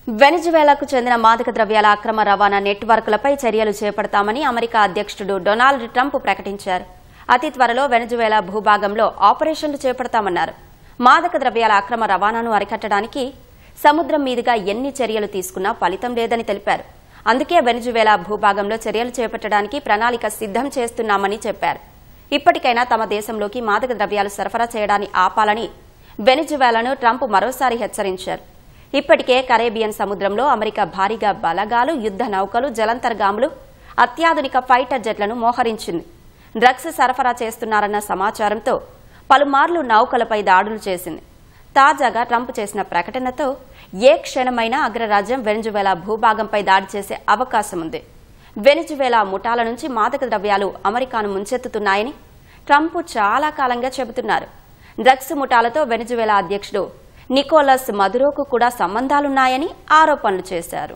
వెనిజువేలాకు చెందిన మాదక ద్రవ్యాల అక్రమ రవాణా నెట్వర్క్లపై చర్యలు చేపడతామని అమెరికా అధ్యక్షుడు డొనాల్డ్ ట్రంప్ ప్రకటించారు. అతి త్వరలో వెనిజువేలా భూభాగంలో ఆపరేషన్లు చేపడతామన్నారు. మాదక ద్రవ్యాల అక్రమ రవాణాను అరికట్టడానికి సముద్రం మీదుగా ఎన్ని చర్యలు తీసుకున్నా ఫలితం లేదని తెలిపారు. అందుకే వెనిజువేలా భూభాగంలో చర్యలు చేపట్టడానికి ప్రణాళిక సిద్ధం చేస్తున్నామని చెప్పారు. ఇప్పటికైనా తమ దేశంలోకి మాదక ద్రవ్యాలు సరఫరా చేయడాన్ని ఆపాలని వెనిజువేలాను ట్రంప్ మరోసారి హెచ్చరించారు. ఇప్పటికే కరేబియన్ సముద్రంలో అమెరికా భారీగా బలగాలు, యుద్ధ నౌకలు, జలంతర్గాములు, అత్యాధునిక ఫైటర్ జెట్లను మోహరించింది. డ్రగ్స్ సరఫరా చేస్తున్నారన్న సమాచారంతో పలుమార్లు నౌకలపై దాడులు చేసింది. తాజాగా ట్రంప్ చేసిన ప్రకటనతో ఏ క్షణమైనా అగ్రరాజ్యం వెనిజువేలా భూభాగంపై దాడి చేసే అవకాశం ఉంది. వెనిజువేలా ముఠాల నుంచి మాదక ద్రవ్యాలు అమెరికాను ముంచెత్తుతున్నాయని ట్రంప్ చాలా కాలంగా చెబుతున్నారు. డ్రగ్స్ ముఠాలతో వెనిజువేలా అధ్యక్షుడు నికోలస్ మదురోకు కూడా సంబంధాలున్నాయని ఆరోపణలు చేశారు.